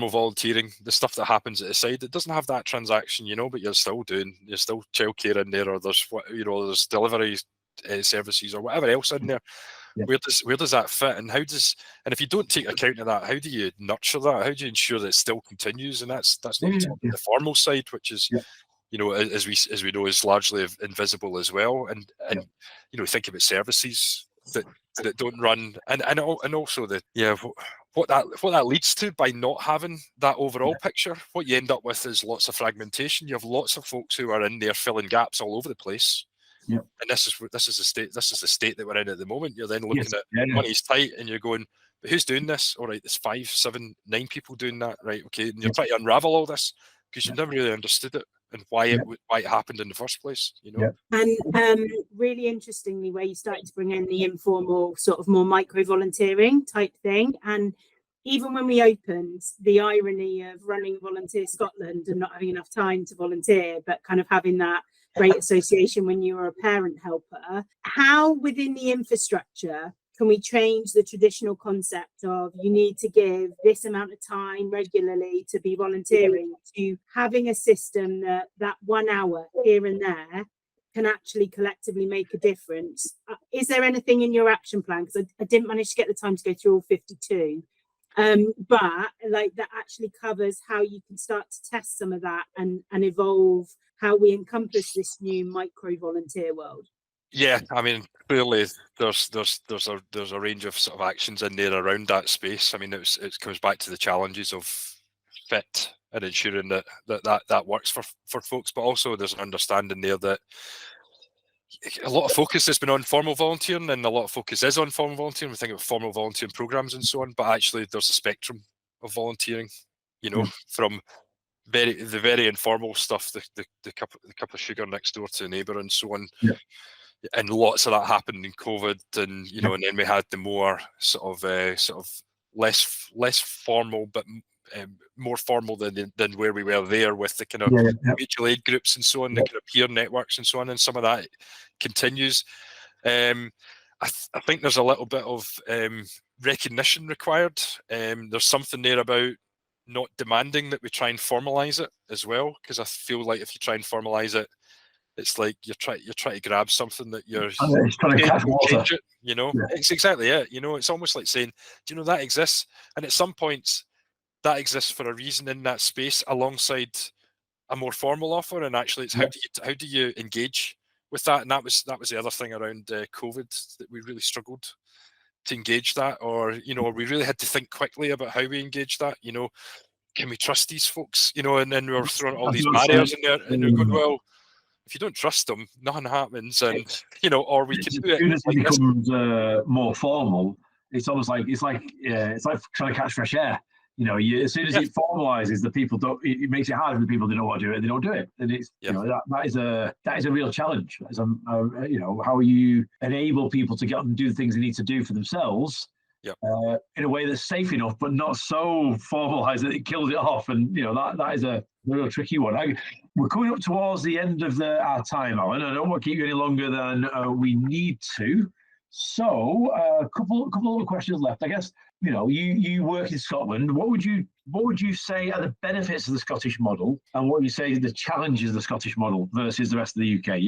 volunteering, the stuff that happens at the side? It doesn't have that transaction, but you're still childcare in there, or there's delivery services or whatever else in there. Where does that fit, and and if you don't take account of that, how do you nurture that? How do you ensure that it still continues? And that's not the formal side, which is as we know, is largely invisible as well. And think about services that don't run, and also what that leads to by not having that overall picture. What you end up with is lots of fragmentation. You have lots of folks who are in there filling gaps all over the place. Yeah. And this is the state that we're in at the moment. You're then looking at money's tight, and you're going, but who's doing this? All right, there's 5, 7, 9 people doing that, right? Okay, and you're trying to unravel all this because you've never really understood it and why it happened in the first place. And really interestingly, where you started to bring in the informal, sort of more micro volunteering type thing, and even when we opened, the irony of running Volunteer Scotland and not having enough time to volunteer, but kind of having that great association when you were a parent helper. How within the infrastructure can we change the traditional concept of you need to give this amount of time regularly to be volunteering, to having a system that 1 hour here and there can actually collectively make a difference? Is there anything in your action plan? Because I didn't manage to get the time to go through all 52. But like that actually covers how you can start to test some of that and evolve how we encompass this new micro volunteer world. Yeah, I mean, clearly there's a range of sort of actions in there around that space. I mean, it comes back to the challenges of fit and ensuring that works for folks, but also there's an understanding there that a lot of focus has been on formal volunteering, and a lot of focus is on formal volunteering. We think of formal volunteering programs and so on, but actually there's a spectrum of volunteering, from the very informal stuff, the cup of sugar next door to a neighbour and so on. And lots of that happened in COVID, and and then we had the more sort of less formal, but more formal than where we were there with the kind of mutual aid groups and so on, the kind of peer networks and so on, and some of that continues. I think there's a little bit of recognition required. There's something there about not demanding that we try and formalise it as well, because I feel like if you try and formalise it, it's like you're trying to grab something that you're trying to catch water. It's exactly it. It's almost like saying, do you know that exists? And at some points, that exists for a reason in that space, alongside a more formal offer. And actually, it's how do you engage with that? And that was the other thing around COVID, that we really struggled to engage that, or we really had to think quickly about how we engage that. Can we trust these folks? And then we were throwing all these barriers in there, and we're going, well, if you don't trust them, nothing happens, and or we can do it. As soon as it becomes more formal, it's almost like it's like trying to catch fresh air. As soon as it formalizes, the people don't. It makes it harder for the people that don't want to do it. They don't do it, and it's that is a real challenge. How you enable people to get up and do the things they need to do for themselves. In a way that's safe enough, but not so formalized that it kills it off. And that is a real tricky one. We're coming up towards the end of our time, Alan. I don't want to keep you any longer than we need to. So a couple of questions left. I guess you work in Scotland. What would you say are the benefits of the Scottish model, and what would you say are the challenges of the Scottish model versus the rest of the UK?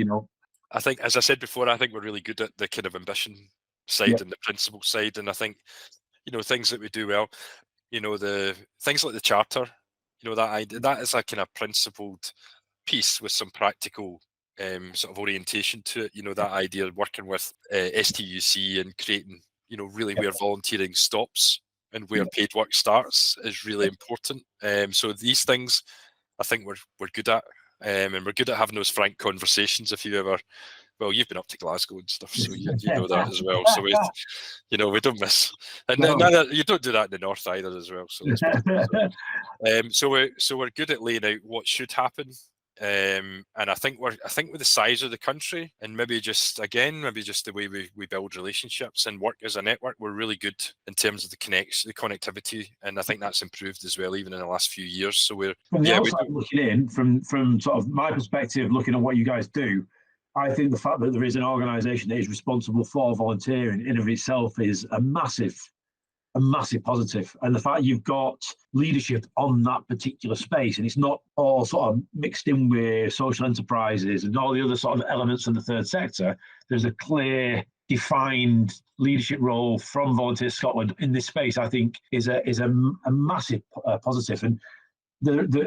I think, as I said before, I think we're really good at the kind of ambition side and the principle side, and I think things that we do well, the things like the charter, that is a kind of principled piece with some practical sort of orientation to it. That idea of working with STUC and creating really where volunteering stops and where paid work starts is really important. So these things I think we're good at, and we're good at having those frank conversations. If you ever, well, you've been up to Glasgow and stuff, so you know that as well. So we don't miss, and you don't do that in the north either as well. So so we're good at laying out what should happen. And I think with the size of the country, and maybe just the way we build relationships and work as a network, we're really good in terms of the connectivity, and I think that's improved as well, even in the last few years. So looking in from sort of my perspective, looking at what you guys do, I think the fact that there is an organisation that is responsible for volunteering in of itself is a massive positive, and the fact you've got leadership on that particular space, and it's not all sort of mixed in with social enterprises and all the other sort of elements of the third sector. There's a clear defined leadership role from Volunteer Scotland in this space, I think, is a massive positive. And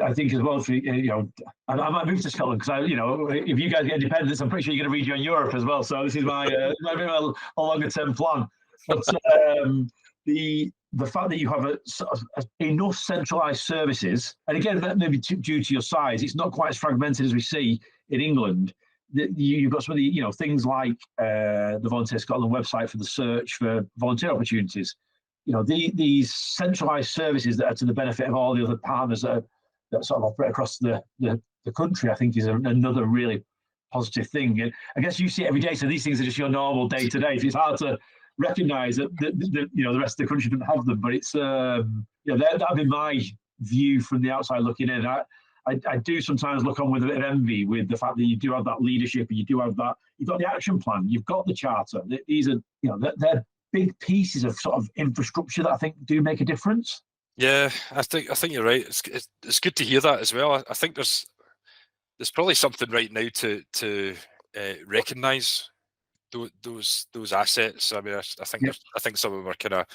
I think as well, for I might move to Scotland because if you guys get independence, I'm pretty sure you're going to rejoin Europe as well. So this is my a longer term plan. But the fact that you have enough centralised services, and again, that may be due to your size, it's not quite as fragmented as we see in England. You've got some of the things like the Volunteer Scotland website for the search for volunteer opportunities. These centralised services that are to the benefit of all the other partners that sort of operate across the country, I think is another really positive thing. And I guess you see it every day, so these things are just your normal day to day. It's hard to recognise that the rest of the country doesn't have them, but it's that'd be my view from the outside looking in. I do sometimes look on with a bit of envy with the fact that you do have that leadership, and you do have that. You've got the action plan, you've got the charter. These are they're big pieces of sort of infrastructure that I think do make a difference. Yeah, I think you're right. It's good to hear that as well. I think there's probably something right now to recognise those assets. I mean, I think some of them are kind of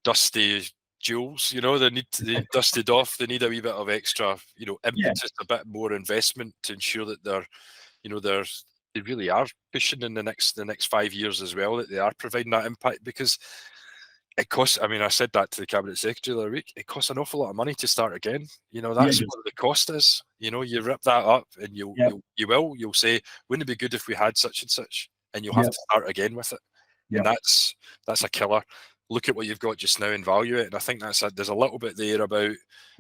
dusty jewels. They need to be dusted off. They need a wee bit of extra, impetus, a bit more investment to ensure that they really are pushing in the next 5 years as well. That they are providing that impact, because it costs. I mean, I said that to the Cabinet Secretary the other week. It costs an awful lot of money to start again. That's what the cost is. You rip that up, and you'll say, wouldn't it be good if we had such and such? And you'll have to start again with it. And that's a killer. Look at what you've got just now and value it. And I think there's a little bit there about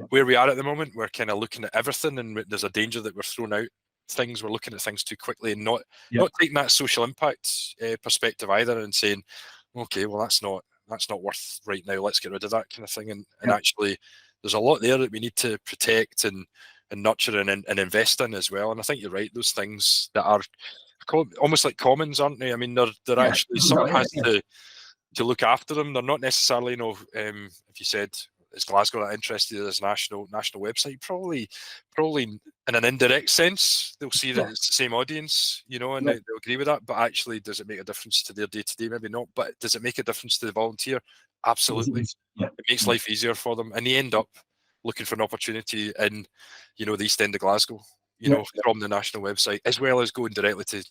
where we are at the moment. We're kind of looking at everything, and there's a danger that we're throwing out things. We're looking at things too quickly and not taking that social impact perspective either, and saying, okay, well, that's not worth right now. Let's get rid of that kind of thing. And actually, there's a lot there that we need to protect and nurture and invest in as well. And I think you're right. Those things that are almost like commons, aren't they? I mean, they're actually, someone has to look after them. They're not necessarily, if you said, is Glasgow not interested in this national website? Probably in an indirect sense, they'll see that it's the same audience, and they'll agree with that. But actually, does it make a difference to their day-to-day? Maybe not. But does it make a difference to the volunteer? Absolutely. It makes life easier for them. And they end up looking for an opportunity in, the East End of Glasgow, from the national website, as well as going directly to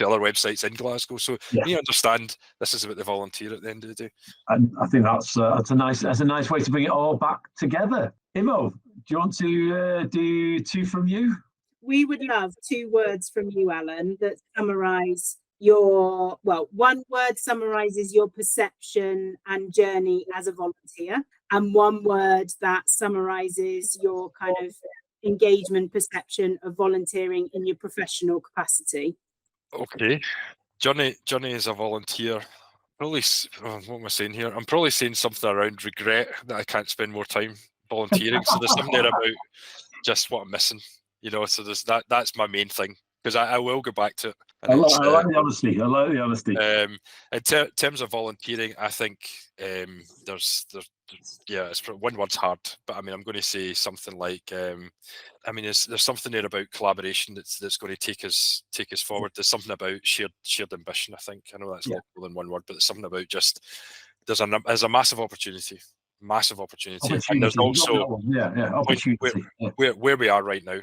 other websites in Glasgow. So you understand this is about the volunteer at the end of the day. And I think that's a nice way to bring it all back together. Imo, do you want to do two from you? We would love 2 words from you, Alan, that summarise one word summarises your perception and journey as a volunteer, and 1 word that summarises your kind of engagement perception of volunteering in your professional capacity. Okay, Johnny as a volunteer. Probably, what am I saying here? I'm probably saying something around regret that I can't spend more time volunteering. So there's something there about just what I'm missing, So there's that's my main thing, because I will go back to it. I like the honesty. In terms of volunteering, I think there's it's one word's hard, but I mean, I'm going to say something like, there's something there about collaboration that's going to take us forward. There's something about shared ambition. I think I know that's more than one word, but there's something about just there's a massive opportunity, and there's also opportunity. Where we are right now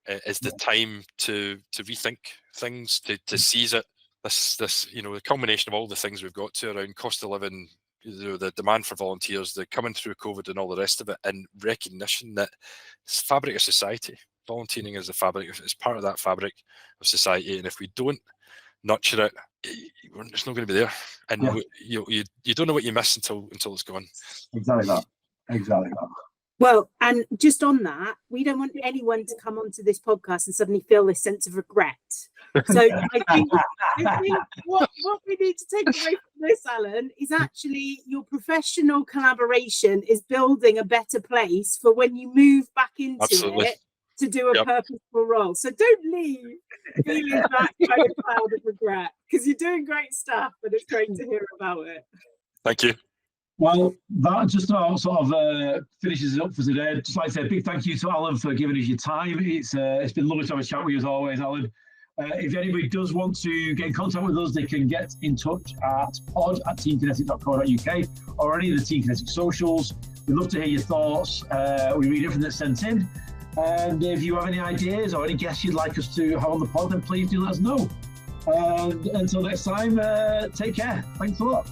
is the time to rethink things, to seize it. This the combination of all the things we've got to around cost of living, the demand for volunteers, the coming through COVID and all the rest of it, and recognition that it's the fabric of society. Volunteering is the fabric, it's part of that fabric of society, and if we don't nurture it, it's not going to be there, and you don't know what you miss until it's gone. Exactly that. Well, and just on that, we don't want anyone to come onto this podcast and suddenly feel this sense of regret. So I think what we need to take away from this, Alan, is actually your professional collaboration is building a better place for when you move back into it to do a purposeful role. So don't leave feeling that kind of cloud of regret, because you're doing great stuff, and it's great to hear about it. Thank you. Well, that just sort of finishes it up for today. Just like I said, big thank you to Alan for giving us your time. It's been lovely to have a chat with you as always, Alan. If anybody does want to get in contact with us, they can get in touch at pod@teamkinetic.co.uk or any of the TeamKinetic socials. We'd love to hear your thoughts. We read everything that's sent in. And if you have any ideas or any guests you'd like us to have on the pod, then please do let us know. And until next time, take care. Thanks a lot.